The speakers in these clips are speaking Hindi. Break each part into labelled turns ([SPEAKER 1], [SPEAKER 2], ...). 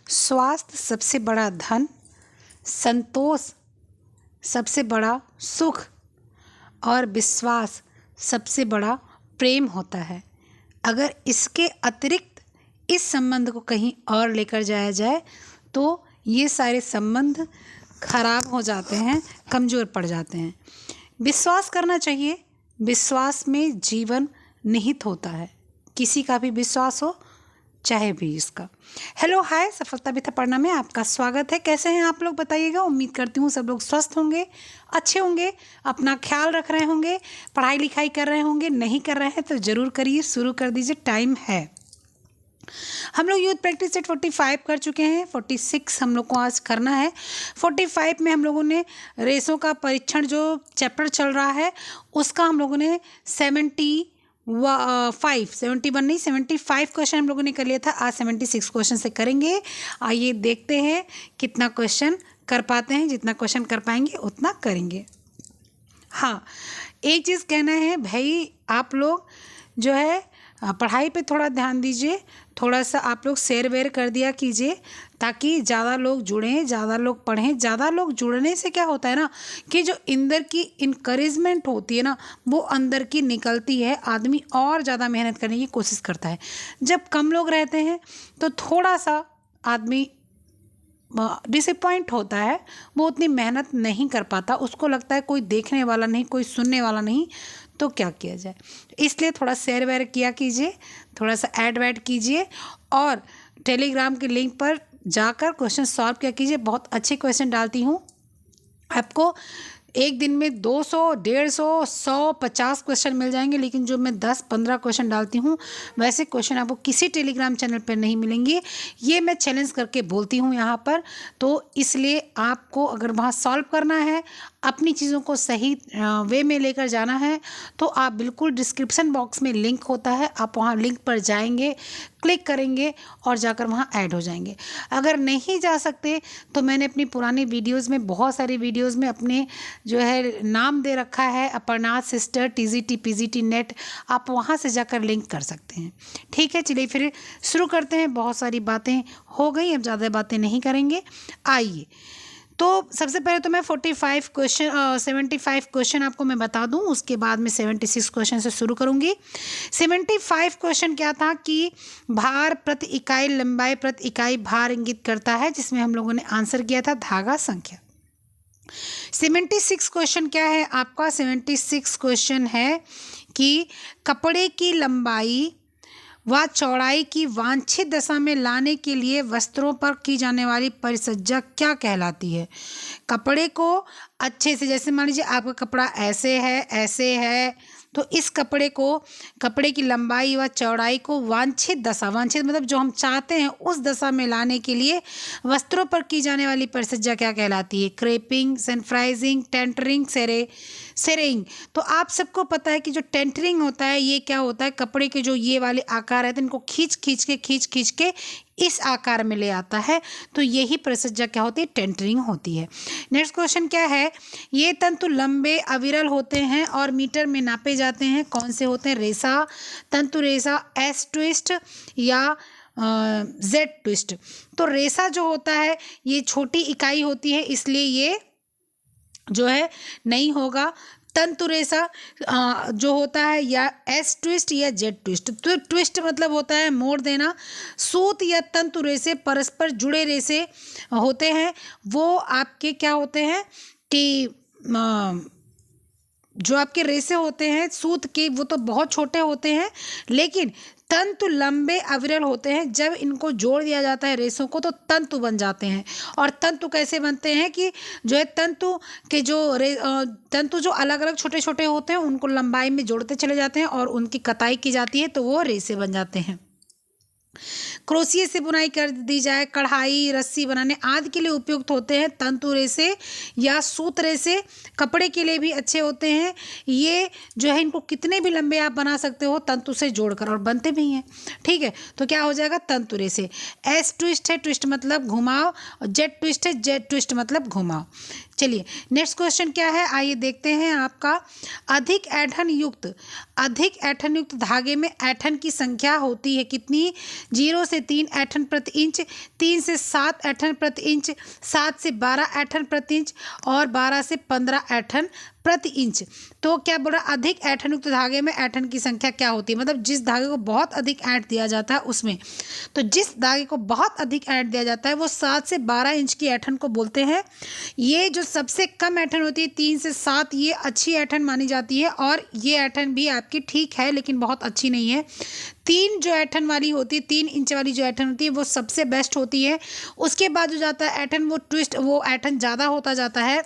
[SPEAKER 1] स्वास्थ्य सबसे बड़ा धन, संतोष सबसे बड़ा सुख और विश्वास सबसे बड़ा प्रेम होता है। अगर इसके अतिरिक्त इस संबंध को कहीं और लेकर जाया जाए तो ये सारे संबंध खराब हो जाते हैं, कमज़ोर पड़ जाते हैं। विश्वास करना चाहिए, विश्वास में जीवन निहित होता है। किसी का भी विश्वास हो, चाहे भी इसका। हेलो हाय, सफलता विथा पढ़ना में आपका स्वागत है। कैसे हैं आप लोग बताइएगा। उम्मीद करती हूँ सब लोग स्वस्थ होंगे, अच्छे होंगे, अपना ख्याल रख रहे होंगे, पढ़ाई लिखाई कर रहे होंगे। नहीं कर रहे हैं तो ज़रूर करिए, शुरू कर दीजिए, टाइम है। हम लोग यूथ प्रैक्टिस सेट 45 कर चुके हैं, 46 हम लोग को आज करना है। 45 में हम लोगों ने रेसों का परीक्षण जो चैप्टर चल रहा है उसका हम लोगों ने 75 क्वेश्चन हम लोगों ने कर लिया था। आज 76 क्वेश्चन से करेंगे। आइए देखते हैं कितना क्वेश्चन कर पाते हैं। जितना क्वेश्चन कर पाएंगे उतना करेंगे। हाँ, एक चीज़ कहना है भाई, आप लोग जो है पढ़ाई पे थोड़ा ध्यान दीजिए, थोड़ा सा आप लोग शेयर वेयर कर दिया कीजिए ताकि ज़्यादा लोग जुड़ें, ज़्यादा लोग पढ़ें। ज़्यादा लोग जुड़ने से क्या होता है ना कि जो अंदर की इनकरेजमेंट होती है ना, वो अंदर की निकलती है। आदमी और ज़्यादा मेहनत करने की कोशिश करता है। जब कम लोग रहते हैं तो थोड़ा सा आदमी डिसअपॉइंट होता है, वो उतनी मेहनत नहीं कर पाता। उसको लगता है कोई देखने वाला नहीं, कोई सुनने वाला नहीं, तो क्या किया जाए। इसलिए थोड़ा शेयर वेयर किया कीजिए, थोड़ा सा ऐड वैड कीजिए और टेलीग्राम के लिंक पर जाकर क्वेश्चन सॉल्व किया कीजिए। बहुत अच्छे क्वेश्चन डालती हूँ। आपको एक दिन में 200, 150, 100, 50 क्वेश्चन मिल जाएंगे, लेकिन जो मैं 10-15 क्वेश्चन डालती हूँ वैसे क्वेश्चन आपको किसी टेलीग्राम चैनल पर नहीं मिलेंगे। ये मैं चैलेंज करके बोलती हूँ यहाँ पर। तो इसलिए आपको अगर वहाँ सॉल्व करना है, अपनी चीज़ों को सही वे में लेकर जाना है, तो आप बिल्कुल डिस्क्रिप्शन बॉक्स में लिंक होता है, आप वहाँ लिंक पर जाएंगे, क्लिक करेंगे और जाकर वहाँ ऐड हो जाएंगे। अगर नहीं जा सकते तो मैंने अपनी पुरानी वीडियोस में, बहुत सारी वीडियोस में अपने जो है नाम दे रखा है, अपर्नाथ सिस्टर TGT PGT नेट। आप वहाँ से जाकर लिंक कर सकते हैं। ठीक है, चलिए फिर शुरू करते हैं। बहुत सारी बातें हो गई, अब ज़्यादा बातें नहीं करेंगे। आइए, तो सबसे पहले तो मैं 75 क्वेश्चन आपको मैं बता दूं, उसके बाद मैं 76 क्वेश्चन से शुरू करूंगी। 75 क्वेश्चन क्या था कि भार प्रति इकाई लंबाई प्रति इकाई भार इंगित करता है, जिसमें हम लोगों ने आंसर किया था धागा संख्या। 76 क्वेश्चन क्या है आपका। 76 क्वेश्चन है कि कपड़े की लंबाई व चौड़ाई की वांछित दशा में लाने के लिए वस्त्रों पर की जाने वाली परिसज्जा क्या कहलाती है। कपड़े को अच्छे से, जैसे मान लीजिए आपका कपड़ा ऐसे है, तो इस कपड़े की लंबाई व चौड़ाई को वांछित दशा, वांछित मतलब जो हम चाहते हैं उस दशा में लाने के लिए वस्त्रों पर की जाने वाली परिसज्जा क्या कहलाती है। क्रेपिंग, सनफ्राइजिंग, टेंटरिंग, सेरेइंग। तो आप सबको पता है कि जो टेंटरिंग होता है ये क्या होता है, कपड़े के जो ये वाले आकार रहते हैं इनको खींच के इस आकार में ले आता है, तो यही परिसज्जा क्या होती है, टेंटरिंग होती है। नेक्स्ट क्वेश्चन क्या है, ये तंतु लंबे अविरल होते हैं और मीटर में नापे जाते हैं। कौन से होते हैं। रेशा, तंतु रेशा, एस ट्विस्ट या जेड ट्विस्ट। तो रेशा जो होता है ये छोटी इकाई होती है, इसलिए ये जो है नहीं होगा। तंतु रेशा जो होता है या एस ट्विस्ट या जेड ट्विस्ट। तो ट्विस्ट मतलब होता है मोड़ देना। सूत या तंतु रेशे परस्पर जुड़े रेशे होते हैं, वो आपके क्या होते हैं कि जो आपके रेशे होते हैं सूत के, वो तो बहुत छोटे होते हैं, लेकिन तंतु लंबे अविरल होते हैं। जब इनको जोड़ दिया जाता है रेशों को तो तंतु बन जाते हैं। और तंतु कैसे बनते हैं कि जो है तंतु जो अलग अलग छोटे छोटे होते हैं उनको लंबाई में जोड़ते चले जाते हैं और उनकी कताई की जाती है, तो वो रेशे बन जाते हैं। क्रोशिये से बुनाई कर दी जाए, कढ़ाई, रस्सी बनाने आदि के लिए उपयुक्त होते हैं तंतु रेशे या सूत रेशे। कपड़े के लिए भी अच्छे होते हैं ये, जो है इनको कितने भी लंबे आप बना सकते हो तंतु से जोड़कर, और बनते भी हैं। ठीक है, तो क्या हो जाएगा, तंतु रेशे। एस ट्विस्ट है, ट्विस्ट मतलब घुमाव। जेड ट्विस्ट है, जेड ट्विस्ट मतलब घुमाव। चलिए नेक्स्ट क्वेश्चन क्या है, आइए देखते हैं आपका। अधिक ऐंठन युक्त धागे में ऐंठन की संख्या होती है कितनी? 0 से 3 ऐंठन प्रति इंच, 3 से 7 ऐंठन प्रति इंच, 7 से 12 ऐंठन प्रति इंच और 12 से 15 ऐंठन प्रति इंच। तो क्या बोल रहा है, अधिक ऐंठन युक्त धागे में ऐंठन की संख्या क्या होती है? मतलब जिस धागे को बहुत अधिक ऐंठ दिया जाता है उसमें। तो जिस धागे को बहुत अधिक ऐंठ दिया जाता है वो 7 से 12 इंच की ऐंठन को बोलते हैं। ये जो सबसे कम ऐंठन होती है 3 से 7, ये अच्छी ऐंठन मानी जाती है और ये ऐंठन भी आपकी ठीक है लेकिन बहुत अच्छी नहीं है। 3 जो ऐंठन वाली होती है, 3 इंच वाली जो ऐंठन होती है वो सबसे बेस्ट होती है। उसके बाद जो जाता है ऐंठन, वो ऐंठन ज़्यादा होता जाता है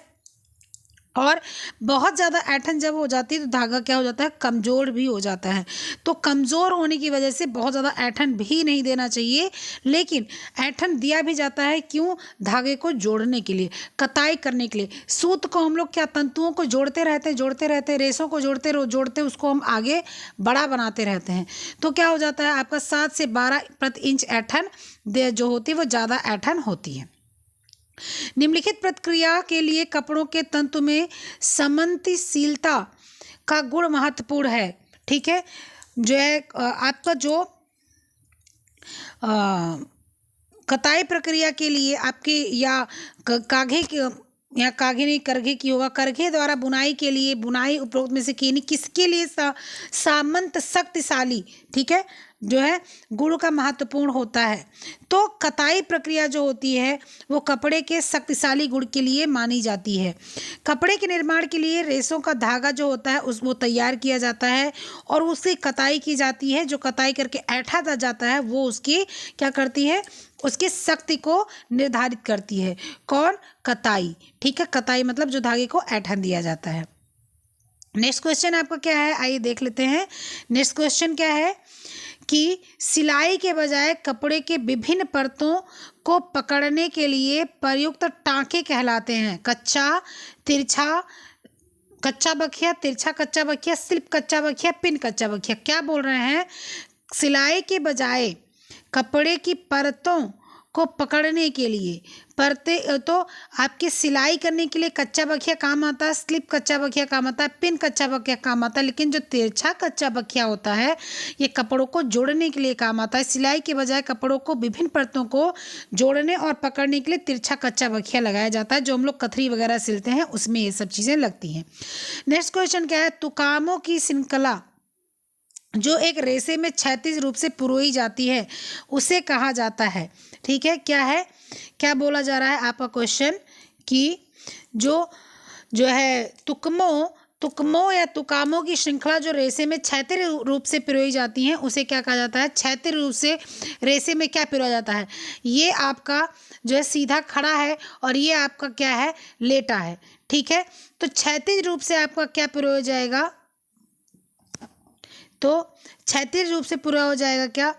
[SPEAKER 1] और बहुत ज़्यादा ऐंठन जब हो जाती है तो धागा क्या हो जाता है, कमज़ोर भी हो जाता है। तो कमज़ोर होने की वजह से बहुत ज़्यादा ऐंठन भी नहीं देना चाहिए, लेकिन ऐंठन दिया भी जाता है क्यों? धागे को जोड़ने के लिए, कताई करने के लिए। सूत को हम लोग क्या, तंतुओं को जोड़ते रहते, रेशों को जोड़ते उसको हम आगे बड़ा बनाते रहते हैं। तो क्या हो जाता है आपका 7 से 12 प्रति इंच ऐंठन जो होती है वो ज़्यादा ऐंठन होती है। निम्नलिखित प्रक्रिया के लिए कपड़ों के तंतु में समंतिशीलता का गुण महत्वपूर्ण है। ठीक है, जो है आपका जो कताई प्रक्रिया के लिए आपके या काघे के या काघे नहीं करघे की होगा, करघे द्वारा बुनाई के लिए, बुनाई उपरोक्त में से किसके लिए सामंत शक्तिशाली, ठीक है, जो है गुण का महत्वपूर्ण होता है। तो कताई प्रक्रिया जो होती है वो कपड़े के शक्तिशाली गुण के लिए मानी जाती है। कपड़े के निर्माण के लिए रेशों का धागा जो होता है वो तैयार किया जाता है और उसकी कताई की जाती है। जो कताई करके ऐंठा जाता है वो उसकी क्या करती है, उसकी शक्ति को निर्धारित करती है। कौन? कताई। ठीक है, कताई मतलब जो धागे को ऐंठन दिया जाता है। नेक्स्ट क्वेश्चन आपका क्या है, आइए देख लेते हैं। नेक्स्ट क्वेश्चन क्या है कि सिलाई के बजाय कपड़े के विभिन्न परतों को पकड़ने के लिए प्रयुक्त टांके कहलाते हैं कच्चा, तिरछा कच्चा बखिया, तिरछा कच्चा बखिया, स्लिप कच्चा बखिया, पिन कच्चा बखिया। क्या बोल रहे हैं? सिलाई के बजाय कपड़े की परतों को पकड़ने के लिए, परतें तो आपकी सिलाई करने के लिए कच्चा बखिया काम आता है, स्लिप कच्चा बखिया काम आता है, पिन कच्चा बखिया काम आता है, लेकिन जो तिरछा कच्चा बखिया होता है ये कपड़ों को जोड़ने के लिए काम आता है। सिलाई के बजाय कपड़ों को विभिन्न परतों को जोड़ने और पकड़ने के लिए तिरछा कच्चा बखिया लगाया जाता है। जो हम लोग कथरी वगैरह सिलते हैं उसमें ये सब चीज़ें लगती हैं। नेक्स्ट क्वेश्चन क्या है? तुकामों की श्रृंखला जो एक रेशे में क्षैतिज रूप से पुरोई जाती है उसे कहा जाता है। ठीक है, क्या है, क्या बोला जा रहा है आपका क्वेश्चन कि जो है तुकमों या तुकामों की श्रृंखला जो रेशे में क्षैतिज रूप से पिरोई जाती हैं उसे क्या कहा जाता है? क्षैतिज रूप से रेशे में क्या पिरोया जाता है? ये आपका जो है सीधा खड़ा है और ये आपका क्या है? लेटा है। ठीक है, तो क्षैतिज रूप से आपका क्या पिरोया जाएगा? तो क्षैतिज रूप से पूरा हो जाएगा क्या?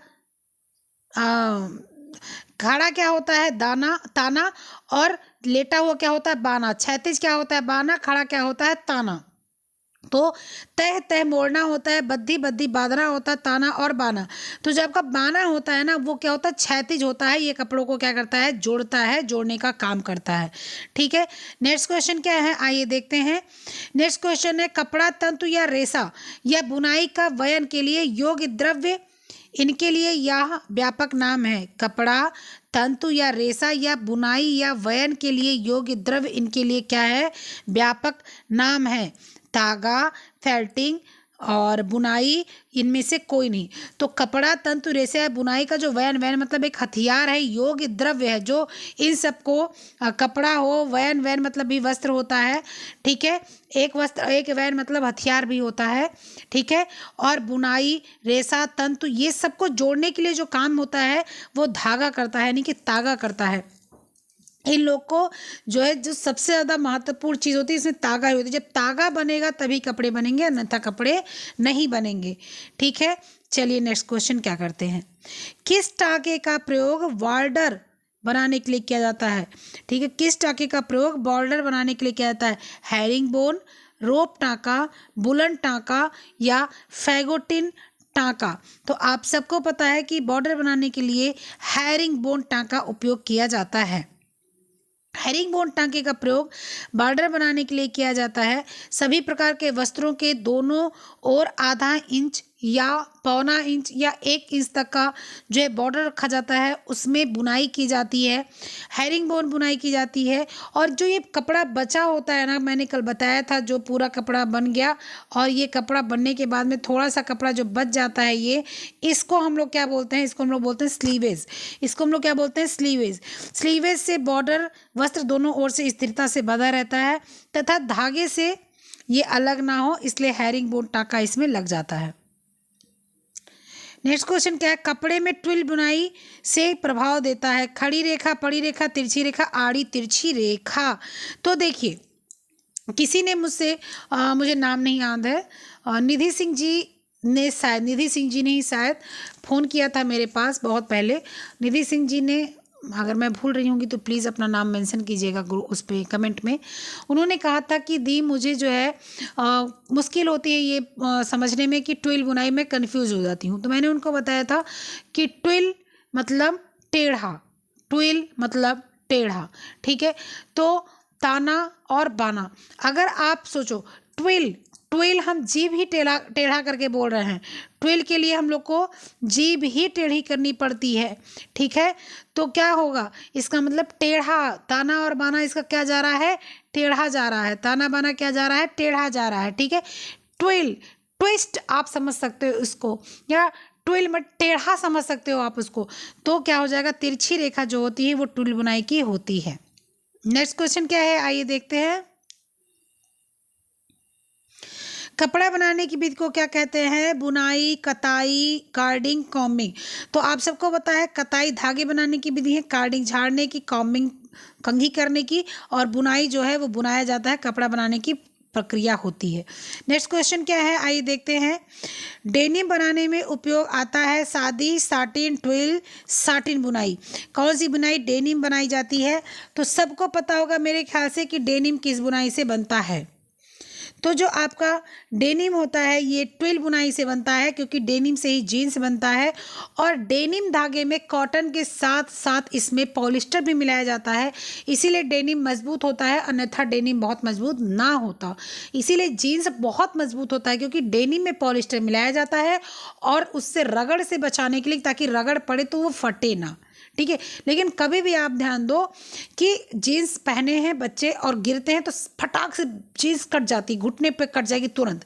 [SPEAKER 1] खड़ा क्या होता है? दाना, ताना, और लेटा हुआ क्या होता है? बाना। क्षैतिज क्या होता है? बाना। खड़ा क्या होता है? ताना। तो तह तह मोड़ना होता है, बद्धी बद्धी बांधना होता है, ताना और बाना। तो जब आपका बाना होता है ना वो क्या होता है? क्षैतिज होता है। ये कपड़ों को क्या करता है? जोड़ता है, जोड़ने का काम करता है। ठीक है, नेक्स्ट क्वेश्चन क्या है, आइए देखते हैं। नेक्स्ट क्वेश्चन है कपड़ा, तंतु या रेशा या बुनाई का वयन के लिए योग्य द्रव्य, इनके लिए यह व्यापक नाम है। कपड़ा, तंतु या रेशा या बुनाई या वयन के लिए योग्य द्रव्य, इनके लिए क्या है? व्यापक नाम है। धागा, फेल्टिंग और बुनाई, इनमें से कोई नहीं। तो कपड़ा, तंतु, रेशा या बुनाई का जो वयन मतलब एक हथियार है, योग्य द्रव्य है जो इन सबको, कपड़ा हो, वयन मतलब भी वस्त्र होता है। ठीक है, एक वस्त्र एक वयन मतलब हथियार भी होता है। ठीक है, और बुनाई, रेशा, तंतु ये सबको जोड़ने के लिए जो काम होता है वो धागा करता है, यानी कि तागा करता है। इन लोग को जो है जो सबसे ज़्यादा महत्वपूर्ण चीज़ होती है इसमें तागा ही होती है। जब तागा बनेगा तभी कपड़े बनेंगे, अन्यथा कपड़े नहीं बनेंगे। ठीक है, चलिए नेक्स्ट क्वेश्चन क्या करते हैं। किस टाँके का प्रयोग बॉर्डर बनाने के लिए किया जाता है? ठीक है, किस टाँके का प्रयोग बॉर्डर बनाने के लिए किया जाता है? हैरिंग बोन, रोप टाँका, बुलन टाँका या फैगोटिन टाँका। तो आप सबको पता है कि बॉर्डर बनाने के लिए हैरिंग बोन टाँका उपयोग किया जाता है। हेरिंगबोन टांके का प्रयोग बॉर्डर बनाने के लिए किया जाता है। सभी प्रकार के वस्त्रों के दोनों ओर आधा इंच या पौना इंच या 1 इंच तक का जो है बॉर्डर रखा जाता है, उसमें बुनाई की जाती है, हेरिंगबोन बुनाई की जाती है। और जो ये कपड़ा बचा होता है ना, मैंने कल बताया था, जो पूरा कपड़ा बन गया और ये कपड़ा बनने के बाद में थोड़ा सा कपड़ा जो बच जाता है, ये इसको हम लोग क्या बोलते हैं, इसको हम लोग बोलते हैं स्लीवेज। इसको हम लोग क्या बोलते हैं, स्लीवेज। स्लीवेज से बॉर्डर वस्त्र दोनों ओर से स्थिरता से बंधा रहता है तथा धागे से ये अलग ना हो, इसलिए हेरिंगबोन टाका इसमें लग जाता है। नेक्स्ट क्वेश्चन क्या है, कपड़े में ट्विल बुनाई से प्रभाव देता है। खड़ी रेखा, पड़ी रेखा, तिरछी रेखा, आड़ी तिरछी रेखा। तो देखिए, किसी ने मुझसे मुझे नाम नहीं याद है, निधि सिंह जी ने शायद, निधि सिंह जी ने ही शायद फ़ोन किया था मेरे पास बहुत पहले। निधि सिंह जी ने, अगर मैं भूल रही होंगी तो प्लीज़ अपना नाम मेंशन कीजिएगा उस पे कमेंट में। उन्होंने कहा था कि दी मुझे जो है मुश्किल होती है ये समझने में कि ट्विल बुनाई में कंफ्यूज हो जाती हूँ। तो मैंने उनको बताया था कि ट्विल मतलब टेढ़ा, ट्विल मतलब टेढ़ा, ठीक है। तो ताना और बाना, अगर आप सोचो ट्विल, ट्विल हम जीभ ही टेढ़ा टेढ़ा करके बोल रहे हैं, ट्विल के लिए हम लोग को जीभ ही टेढ़ी करनी पड़ती है, ठीक है। तो क्या होगा, इसका मतलब टेढ़ा, ताना और बाना इसका क्या जा रहा है, टेढ़ा जा रहा है, ताना बाना क्या जा रहा है, टेढ़ा जा रहा है, ठीक है। ट्विल, ट्विस्ट आप समझ सकते हो इसको, या ट्विल में टेढ़ा समझ सकते हो आप उसको। तो क्या हो जाएगा, तिरछी रेखा जो होती है वो ट्विल बुनाई की होती है। नेक्स्ट क्वेश्चन क्या है, आइए देखते हैं। कपड़ा बनाने की विधि को क्या कहते हैं, बुनाई, कताई, कार्डिंग, कॉम्बिंग। तो आप सबको पता है, कताई धागे बनाने की विधि है, कार्डिंग झाड़ने की, कॉम्बिंग कंघी करने की, और बुनाई जो है वो बुनाया जाता है, कपड़ा बनाने की प्रक्रिया होती है। नेक्स्ट क्वेश्चन क्या है, आइए देखते हैं। डेनिम बनाने में उपयोग आता है सादी, साटिन, ट्विल, साटिन बुनाई। कौन सी बुनाई डेनिम बनाई जाती है, तो सबको पता होगा मेरे ख्याल से कि डेनिम किस बुनाई से बनता है। तो जो आपका डेनिम होता है ये ट्विल बुनाई से बनता है, क्योंकि डेनिम से ही जीन्स बनता है। और डेनिम धागे में कॉटन के साथ साथ इसमें पॉलिस्टर भी मिलाया जाता है, इसीलिए डेनिम मजबूत होता है, अन्यथा डेनिम बहुत मजबूत ना होता। इसीलिए जीन्स बहुत मजबूत होता है, क्योंकि डेनिम में पॉलिस्टर मिलाया जाता है और उससे रगड़ से बचाने के लिए, ताकि रगड़ पड़े तो वो फटे ना, ठीक है। लेकिन कभी भी आप ध्यान दो कि जीन्स पहने हैं बच्चे और गिरते हैं तो फटाक से जीन्स कट जाती, घुटने पे कट जाएगी तुरंत।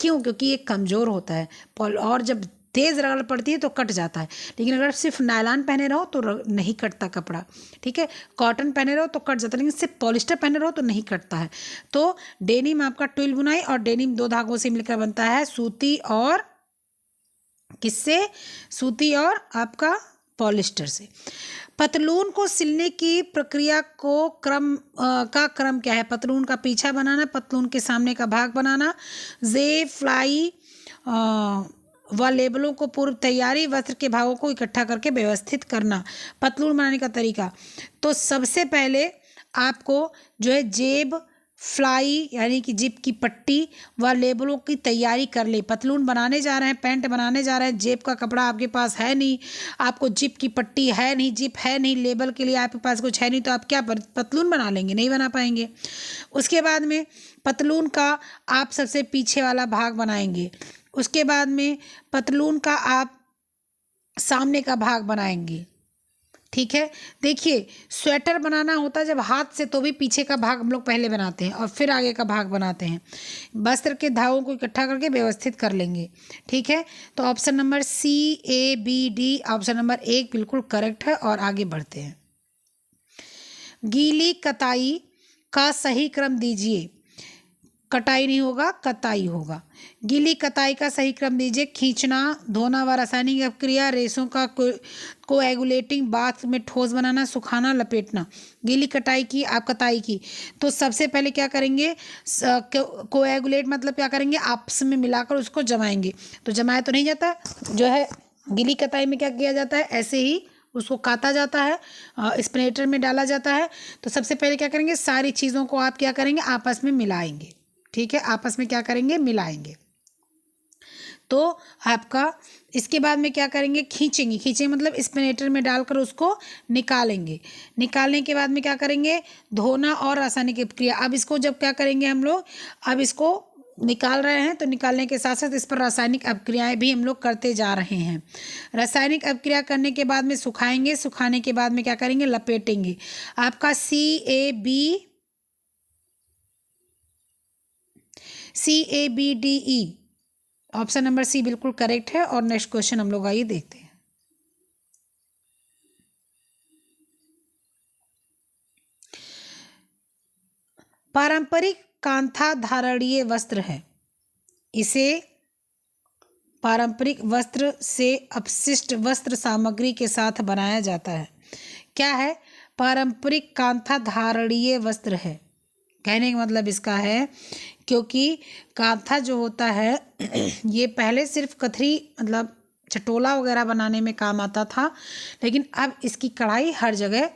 [SPEAKER 1] क्यों, क्योंकि ये कमज़ोर होता है और जब तेज़ रगड़ पड़ती है तो कट जाता है। लेकिन अगर सिर्फ नायलॉन पहने रहो तो नहीं कटता कपड़ा, ठीक है। कॉटन पहने रहो तो कट जाता है, लेकिन सिर्फ पॉलिस्टर पहने रहो तो नहीं कटता है। तो डेनिम आपका ट्विल बुनाई, और डेनिम 2 धागों से मिलकर बनता है, सूती और किससे, सूती और आपका पॉलिस्टर से। पतलून को सिलने की प्रक्रिया को क्रम क्या है, पतलून का पीछा बनाना, पतलून के सामने का भाग बनाना, जेब, फ्लाई व लेबलों को पूर्व तैयारी, वस्त्र के भागों को इकट्ठा करके व्यवस्थित करना। पतलून बनाने का तरीका, तो सबसे पहले आपको जो है जेब, फ्लाई यानी कि जिप की पट्टी व लेबलों की तैयारी कर ले। पतलून बनाने जा रहे हैं, पैंट बनाने जा रहे हैं, जेब का कपड़ा आपके पास है नहीं, आपको जिप की पट्टी है नहीं, जिप है नहीं, लेबल के लिए आपके पास कुछ है नहीं, तो आप क्या पतलून बना लेंगे, नहीं बना पाएंगे। उसके बाद में पतलून का आप सबसे पीछे वाला भाग बनाएंगे, उसके बाद में पतलून का आप सामने का भाग बनाएंगे, ठीक है। देखिए, स्वेटर बनाना होता है जब हाथ से, तो भी पीछे का भाग हम लोग पहले बनाते हैं और फिर आगे का भाग बनाते हैं। वस्त्र के धागों को इकट्ठा करके व्यवस्थित कर लेंगे, ठीक है। तो option number CABD, option number 1 बिल्कुल करेक्ट है। और आगे बढ़ते हैं। गीली कताई का सही क्रम दीजिए। कटाई नहीं होगा, कताई होगा। गीली कताई का सही क्रम दीजिए। खींचना, धोना व रासायनिक अपक्रिया, रेशों का कोएगुलेटिंग, बाथ में ठोस बनाना, सुखाना, लपेटना। गीली कटाई की, आप कताई की, तो सबसे पहले क्या करेंगे, कोएगुलेट मतलब क्या करेंगे, आपस में मिलाकर उसको जमाएंगे। तो जमाया तो नहीं जाता, जो है गीली कताई में क्या किया जाता है, ऐसे ही उसको काटा जाता है, स्प्रेटर में डाला जाता है। तो सबसे पहले क्या करेंगे, सारी चीज़ों को आप क्या करेंगे, आपस में मिलाएंगे, ठीक है। आपस में क्या करेंगे, मिलाएंगे। तो आपका इसके बाद में क्या करेंगे, खींचेंगे। खींचेंगे मतलब स्पिनेटर में डालकर उसको निकालेंगे। निकालने के बाद में क्या करेंगे, धोना और रासायनिक अपक्रिया। अब इसको जब क्या करेंगे हम लोग, अब इसको निकाल रहे हैं तो निकालने के साथ साथ इस पर रासायनिक अपक्रियाएं भी हम लोग करते जा रहे हैं। रासायनिक अपक्रिया करने के बाद में सुखाएंगे। सुखाने के बाद में क्या करेंगे, लपेटेंगे। आपका CABDE ऑप्शन नंबर सी बिल्कुल करेक्ट है। और नेक्स्ट क्वेश्चन हम लोग आइए देखते हैं। पारंपरिक कांथा धारणीय वस्त्र है। इसे पारंपरिक वस्त्र से अपशिष्ट वस्त्र सामग्री के साथ बनाया जाता है। क्या है, पारंपरिक कांथा धारणीय वस्त्र है। कहने का मतलब इसका है, क्योंकि कांथा जो होता है ये पहले सिर्फ कथरी मतलब चटोला वगैरह बनाने में काम आता था, लेकिन अब इसकी कढ़ाई हर जगह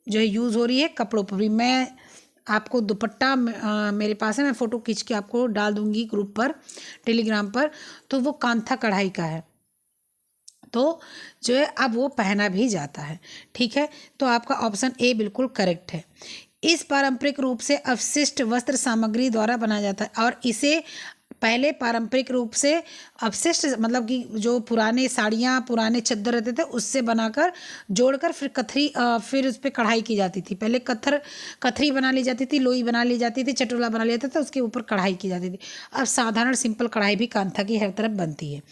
[SPEAKER 1] जो है यूज़ हो रही है, कपड़ों पर भी। मैं आपको दुपट्टा मेरे पास है, मैं फ़ोटो खींच के आपको डाल दूँगी ग्रुप पर, टेलीग्राम पर। तो वो कांथा कढ़ाई का है, तो जो है अब वो पहना भी जाता है। ठीक है, तो आपका ऑप्शन ए बिल्कुल करेक्ट है। इस पारंपरिक रूप से अपशिष्ट वस्त्र सामग्री द्वारा बनाया जाता है। और इसे पहले पारंपरिक रूप से अपशिष्ट मतलब कि जो पुराने साड़ियाँ, पुराने चद्दर रहते थे उससे बनाकर जोड़कर फिर फिर उस पर कढ़ाई की जाती थी। पहले कथरी बना ली जाती थी, लोई बना ली जाती थी, चटोला बना लिया जाता था, उसके ऊपर कढ़ाई की जाती थी। अब साधारण सिंपल कढ़ाई भी कांथा की हर तरफ बनती है।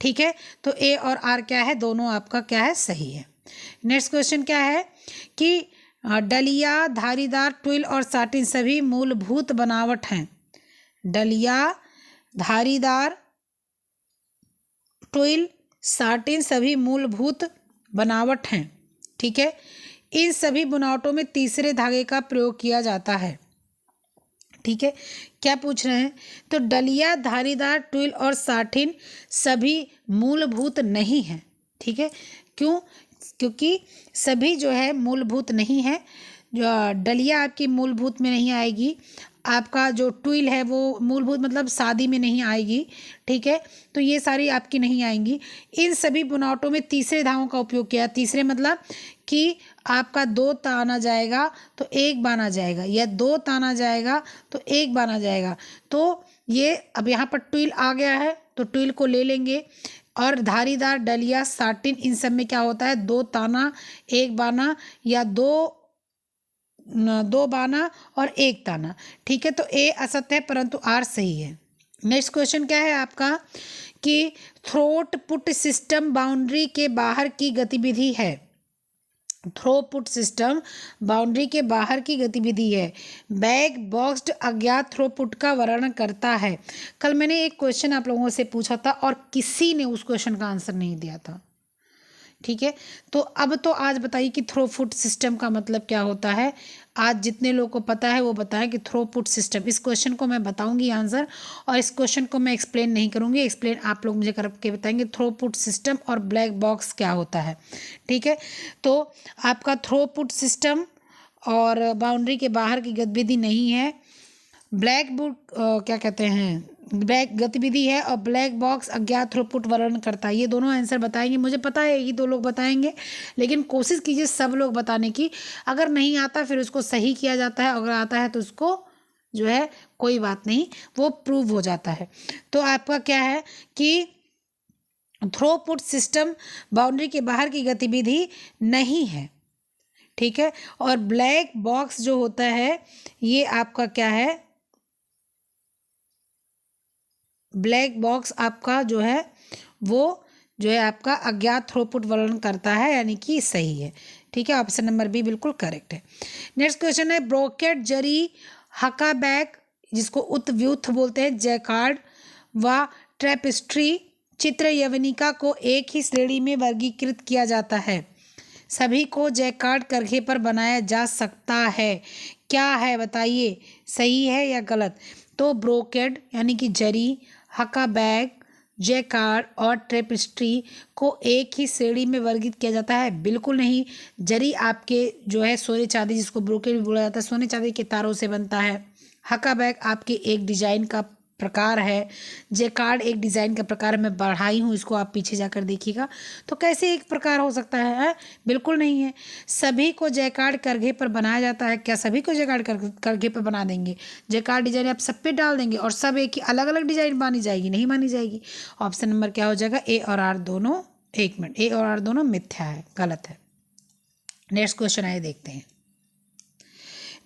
[SPEAKER 1] ठीक है, तो ए और आर क्या है, दोनों आपका क्या है, सही है। नेक्स्ट क्वेश्चन क्या है कि डलिया, धारीदार, ट्विल और साटिन सभी मूलभूत बनावट हैं। डलिया, धारीदार, ट्विल, साटिन सभी मूलभूत बनावट हैं। ठीक है, इन सभी बनावटों में तीसरे धागे का प्रयोग किया जाता है। ठीक है, क्या पूछ रहे हैं, तो डलिया, धारीदार, ट्विल और साटिन सभी मूलभूत नहीं हैं। ठीक है, क्यों, क्योंकि सभी जो है मूलभूत नहीं है। जो डलिया आपकी मूलभूत में नहीं आएगी, आपका जो ट्विल है वो मूलभूत मतलब शादी में नहीं आएगी। ठीक है, तो ये सारी आपकी नहीं आएंगी। इन सभी बनावटों में तीसरे धागों का उपयोग किया। तीसरे मतलब कि आपका 2 ताना जाएगा तो 1 बाना जाएगा, या 2 ताना जाएगा तो 1 बाना जाएगा। तो ये अब यहाँ पर ट्विल आ गया है तो ट्विल को ले लेंगे। और धारीदार, डलिया, साटिन इन सब में क्या होता है, 2 ताना 1 बाना, या 2 बाना और 1 ताना। ठीक है, तो ए असत्य है परंतु आर सही है। नेक्स्ट क्वेश्चन क्या है आपका कि थ्रोट पुट सिस्टम बाउंड्री के बाहर की गतिविधि है। थ्रोपुट सिस्टम बाउंड्री के बाहर की गतिविधि है। बैग बॉक्स्ड अज्ञात थ्रोपुट का वर्णन करता है। कल मैंने एक क्वेश्चन आप लोगों से पूछा था और किसी ने उस क्वेश्चन का आंसर नहीं दिया था। ठीक है, तो अब तो आज बताइए कि थ्रोपुट सिस्टम का मतलब क्या होता है। आज जितने लोगों को पता है वो बताएं कि थ्रोपुट सिस्टम, इस क्वेश्चन को मैं बताऊंगी आंसर, और इस क्वेश्चन को मैं एक्सप्लेन नहीं करूंगी, एक्सप्लेन आप लोग मुझे करके बताएंगे थ्रोपुट सिस्टम और ब्लैक बॉक्स क्या होता है। ठीक है, तो आपका थ्रोपुट सिस्टम और बाउंड्री के बाहर की गतिविधि नहीं है। ब्लैक बुक क्या कहते हैं, ब्लैक गतिविधि है, और ब्लैक बॉक्स अज्ञात थ्रोपुट वर्णन करता है। ये दोनों आंसर बताएंगे, मुझे पता है ये 2 लोग बताएंगे, लेकिन कोशिश कीजिए सब लोग बताने की। अगर नहीं आता फिर उसको सही किया जाता है, अगर आता है तो उसको जो है कोई बात नहीं, वो प्रूव हो जाता है। तो आपका क्या है कि थ्रोपुट सिस्टम बाउंड्री के बाहर की गतिविधि नहीं है। ठीक है, और ब्लैक बॉक्स जो होता है ये आपका क्या है, ब्लैक बॉक्स आपका जो है वो जो है आपका अज्ञात थ्रोपुट वर्णन करता है, यानी कि सही है। ठीक है, ऑप्शन नंबर बी बिल्कुल करेक्ट है। नेक्स्ट क्वेश्चन है ब्रोकेट जरी, हका बैग जिसको उत्व्यूथ बोलते हैं, जैकार्ड व ट्रेपेस्ट्री चित्र यवनिका को एक ही श्रेणी में वर्गीकृत किया जाता है। सभी को जैकार्ड करघे पर बनाया जा सकता है। क्या है बताइए, सही है या गलत। तो ब्रोकेड यानी कि जरी, हका बैग, जैकार्ड और ट्रेपेस्ट्री को एक ही श्रेणी में वर्गीकृत किया जाता है, बिल्कुल नहीं। जरी आपके जो है सोने चांदी, जिसको ब्रोकेड भी बोला जाता है, सोने चांदी के तारों से बनता है। हका बैग आपके एक डिजाइन का प्रकार है। जैकार्ड एक डिज़ाइन का प्रकार है, मैं बढ़ाई हूँ इसको, आप पीछे जाकर देखिएगा। तो कैसे एक प्रकार हो सकता है? बिल्कुल नहीं है। सभी को जैकार्ड करघे पर बनाया जाता है। क्या सभी को जैकार्ड करघे पर बना देंगे? जैकार्ड डिजाइन आप सब पे डाल देंगे और सब एक ही अलग अलग डिजाइन मानी जाएगी? नहीं मानी जाएगी। ऑप्शन नंबर क्या हो जाएगा? ए और आर दोनों, एक मिनट, ए और आर दोनों मिथ्या है, गलत है। नेक्स्ट क्वेश्चन आइए देखते हैं।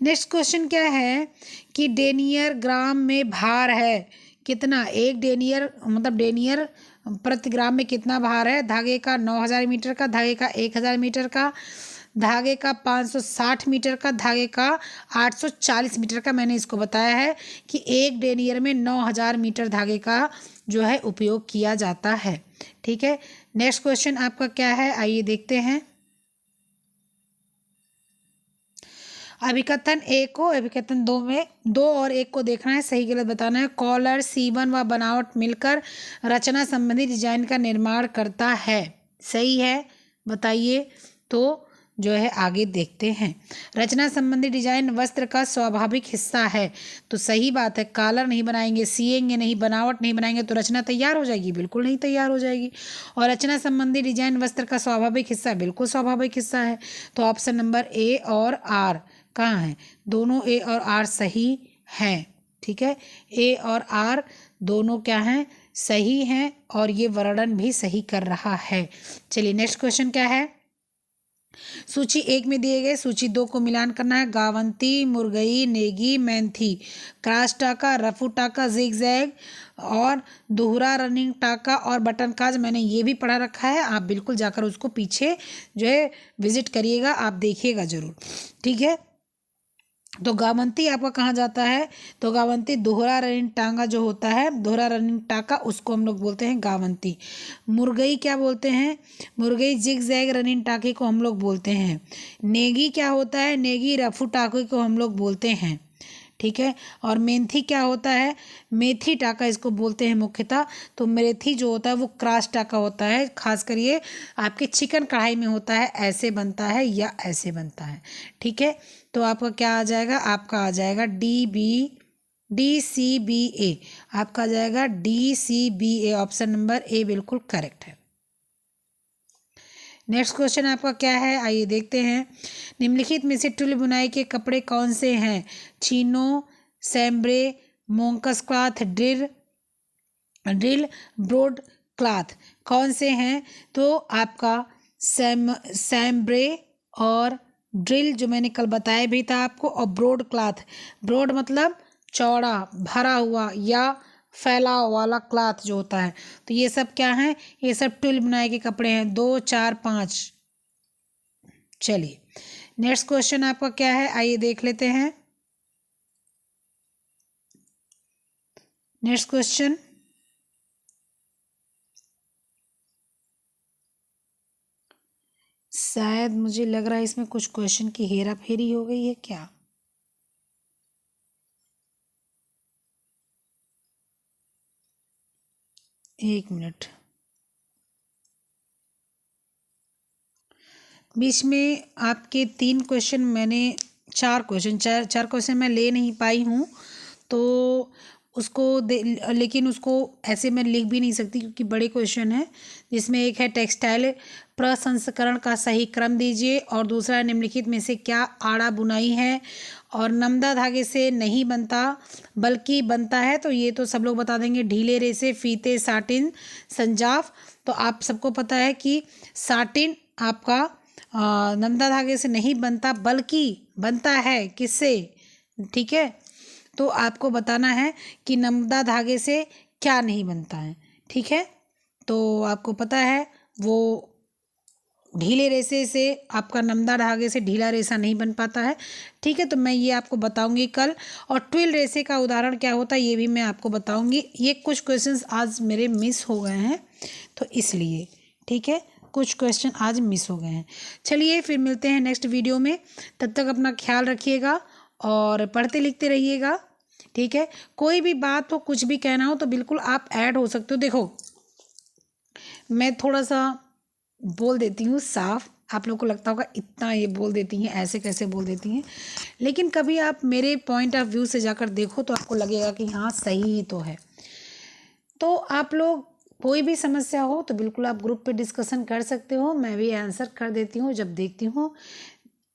[SPEAKER 1] नेक्स्ट क्वेश्चन क्या है कि डेनियर ग्राम में भार है कितना? एक डेनियर मतलब डेनियर प्रति ग्राम में कितना भार है? धागे का 9000 मीटर का, धागे का 1000 मीटर का, धागे का 560 मीटर का, धागे का 840 मीटर का। मैंने इसको बताया है कि एक डेनियर में 9000 मीटर धागे का जो है उपयोग किया जाता है। ठीक है, नेक्स्ट क्वेश्चन आपका क्या है, आइए देखते हैं। अभिकथन ए को अभिकथन दो में 2 और 1 को देखना है, सही गलत बताना है। कॉलर, सीवन व बनावट मिलकर रचना संबंधी डिजाइन का निर्माण करता है, सही है, बताइए। तो जो है आगे देखते हैं। रचना संबंधी डिजाइन वस्त्र का स्वाभाविक हिस्सा है, तो सही बात है। कॉलर नहीं बनाएंगे, सिएंगे नहीं, बनावट नहीं बनाएंगे तो रचना तैयार हो जाएगी? बिल्कुल नहीं तैयार हो जाएगी। और रचना संबंधी डिजाइन वस्त्र का स्वाभाविक हिस्सा, बिल्कुल स्वाभाविक हिस्सा है। तो ऑप्शन नंबर ए और आर कहाँ है? दोनों ए और आर सही हैं। ठीक है, ए और आर दोनों क्या हैं? सही हैं, और ये वर्णन भी सही कर रहा है। चलिए नेक्स्ट क्वेश्चन क्या है। सूची 1 में दिए गए सूची 2 को मिलान करना है। गावंती, मुरगई, नेगी, मैंथी, क्रॉस टाका, रफू टाका, जिगजैग और दोहरा रनिंग टाका और बटन काज, मैंने ये भी पढ़ा रखा है। आप बिल्कुल जाकर उसको पीछे जो है विजिट करिएगा, आप देखिएगा जरूर। ठीक है, तो गावंती आपका कहाँ जाता है? तो गावंती दोहरा रनिंग टांगा जो होता है, दोहरा रनिंग टाका, उसको हम लोग बोलते हैं गावंती। मुरगई क्या बोलते हैं? मुरगई जिग जैग रनिंग टाके को हम लोग बोलते हैं। नेगी क्या होता है? नेगी रफू टाके को हम लोग बोलते हैं। ठीक है, और मेथी क्या होता है? मेथी टाका इसको बोलते हैं मुख्यतः। तो मेथी जो होता है वो क्रॉस टाका होता है, खासकर ये आपके चिकन कढ़ाई में होता है, ऐसे बनता है या ऐसे बनता है। ठीक है, तो आपका क्या आ जाएगा? आपका आ जाएगा DCBA, आपका आ जाएगा DCBA, ऑप्शन नंबर ए बिल्कुल करेक्ट है। नेक्स्ट क्वेश्चन आपका क्या है, आइए देखते हैं। निम्नलिखित में से टुल बुनाई के कपड़े कौन से हैं? Chino, chambray, monks cloth, drill broad cloth, कौन से हैं? तो आपका सैम्ब्रे और ड्रिल जो मैंने कल बताया भी था आपको, और ब्रोड क्लॉथ, ब्रोड मतलब चौड़ा, भरा हुआ या फैलाव वाला क्लॉथ जो होता है। तो ये सब क्या है? ये सब टुल बुनाई के कपड़े हैं, 2, 4, 5। चलिए नेक्स्ट क्वेश्चन आपका क्या है, आइए देख लेते हैं। नेक्स्ट क्वेश्चन, शायद मुझे लग रहा है इसमें कुछ क्वेश्चन की हेरा फेरी हो गई है क्या? एक मिनट, बीच में आपके 3 क्वेश्चन मैंने 4 क्वेश्चन मैं ले नहीं पाई हूँ, तो उसको लेकिन उसको ऐसे मैं लिख भी नहीं सकती क्योंकि बड़े क्वेश्चन है। जिसमें एक है टेक्सटाइल प्रसंस्करण का सही क्रम दीजिए, और दूसरा निम्नलिखित में से क्या आड़ा बुनाई है, और नमदा धागे से नहीं बनता बल्कि बनता है, तो ये तो सब लोग बता देंगे। ढीले रेसे, फीते, साटिन, संजाफ। तो आप सबको पता है कि साटिन आपका नमदा धागे से नहीं बनता बल्कि बनता है किससे? ठीक है, तो आपको बताना है कि नमदा धागे से क्या नहीं बनता है। ठीक है, तो आपको पता है वो ढीले रेसे से आपका नमदा धागे से ढीला रेसा नहीं बन पाता है। ठीक है, तो मैं ये आपको बताऊंगी कल। और ट्विल रेसे का उदाहरण क्या होता है ये भी मैं आपको बताऊंगी। ये कुछ क्वेश्चंस आज मेरे मिस हो गए हैं तो इसलिए, ठीक है, कुछ क्वेश्चन आज मिस हो गए हैं। चलिए फिर मिलते हैं नेक्स्ट वीडियो में, तब तक अपना ख्याल रखिएगा और पढ़ते लिखते रहिएगा। ठीक है, कोई भी बात हो, कुछ भी कहना हो तो बिल्कुल आप ऐड हो सकते हो। देखो मैं थोड़ा सा बोल देती हूँ साफ, आप लोगों को लगता होगा इतना ये बोल देती हैं, ऐसे कैसे बोल देती हैं, लेकिन कभी आप मेरे पॉइंट ऑफ व्यू से जाकर देखो तो आपको लगेगा कि हाँ सही ही तो है। तो आप लोग कोई भी समस्या हो तो बिल्कुल आप ग्रुप पे डिस्कशन कर सकते हो, मैं भी आंसर कर देती हूँ जब देखती हूँ।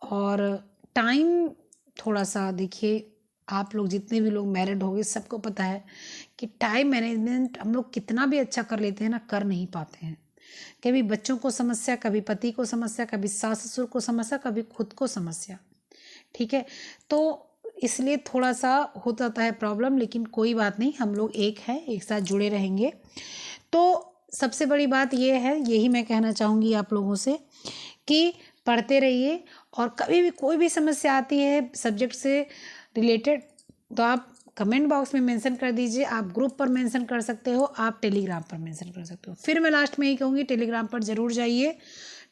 [SPEAKER 1] और टाइम थोड़ा सा देखिए, आप लोग जितने भी लोग मैरिड होंगे सबको पता है कि टाइम मैनेजमेंट हम लोग कितना भी अच्छा कर लेते हैं ना, कर नहीं पाते हैं। कभी बच्चों को समस्या, कभी पति को समस्या, कभी सास ससुर को समस्या, कभी खुद को समस्या, ठीक है। तो इसलिए थोड़ा सा हो जाता है प्रॉब्लम, लेकिन कोई बात नहीं, हम लोग एक हैं, एक साथ जुड़े रहेंगे। तो सबसे बड़ी बात ये है, यही मैं कहना चाहूँगी आप लोगों से कि पढ़ते रहिए, और कभी भी कोई भी समस्या आती है सब्जेक्ट से रिलेटेड तो आप कमेंट बॉक्स में मेंशन कर दीजिए, आप ग्रुप पर मेंशन कर सकते हो, आप टेलीग्राम पर मेंशन कर सकते हो। फिर मैं लास्ट में यही कहूँगी, टेलीग्राम पर ज़रूर जाइए,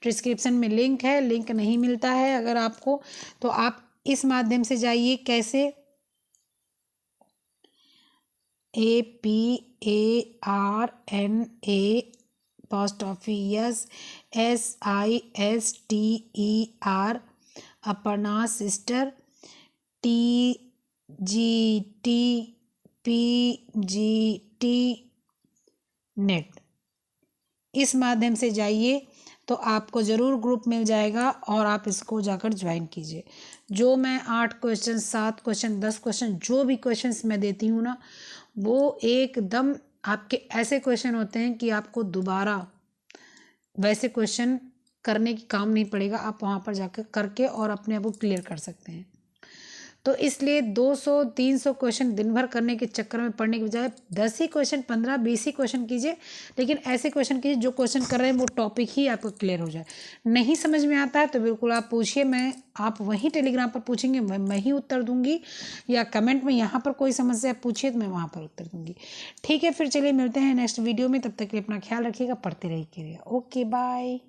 [SPEAKER 1] डिस्क्रिप्शन में लिंक है, लिंक नहीं मिलता है अगर आपको तो आप इस माध्यम से जाइए। कैसे? APARNA SISTER Aparna sister TGTPGT net, इस माध्यम से जाइए तो आपको ज़रूर ग्रुप मिल जाएगा और आप इसको जाकर ज्वाइन कीजिए। जो मैं 8 क्वेश्चन, 7 क्वेश्चन, 10 क्वेश्चन, जो भी क्वेश्चंस मैं देती हूँ ना, वो एकदम आपके ऐसे क्वेश्चन होते हैं कि आपको दोबारा वैसे क्वेश्चन करने की काम नहीं पड़ेगा, आप वहाँ पर जाकर करके और अपने आप को क्लियर कर सकते हैं। तो इसलिए 200-300 क्वेश्चन दिन भर करने के चक्कर में पढ़ने के बजाय 10 ही क्वेश्चन, 15-20 ही क्वेश्चन कीजिए, लेकिन ऐसे क्वेश्चन कीजिए जो क्वेश्चन कर रहे हैं वो टॉपिक ही आपको क्लियर हो जाए। नहीं समझ में आता है तो बिल्कुल आप पूछिए, आप वहीं टेलीग्राम पर पूछेंगे, मैं ही उत्तर दूंगी, या कमेंट में यहाँ पर कोई समस्या पूछिए तो मैं वहाँ पर उत्तर दूंगी। ठीक है, फिर चलिए मिलते हैं नेक्स्ट वीडियो में, तब तक के लिए अपना ख्याल रखिएगा, पढ़ते रहिएगा। Okay, bye.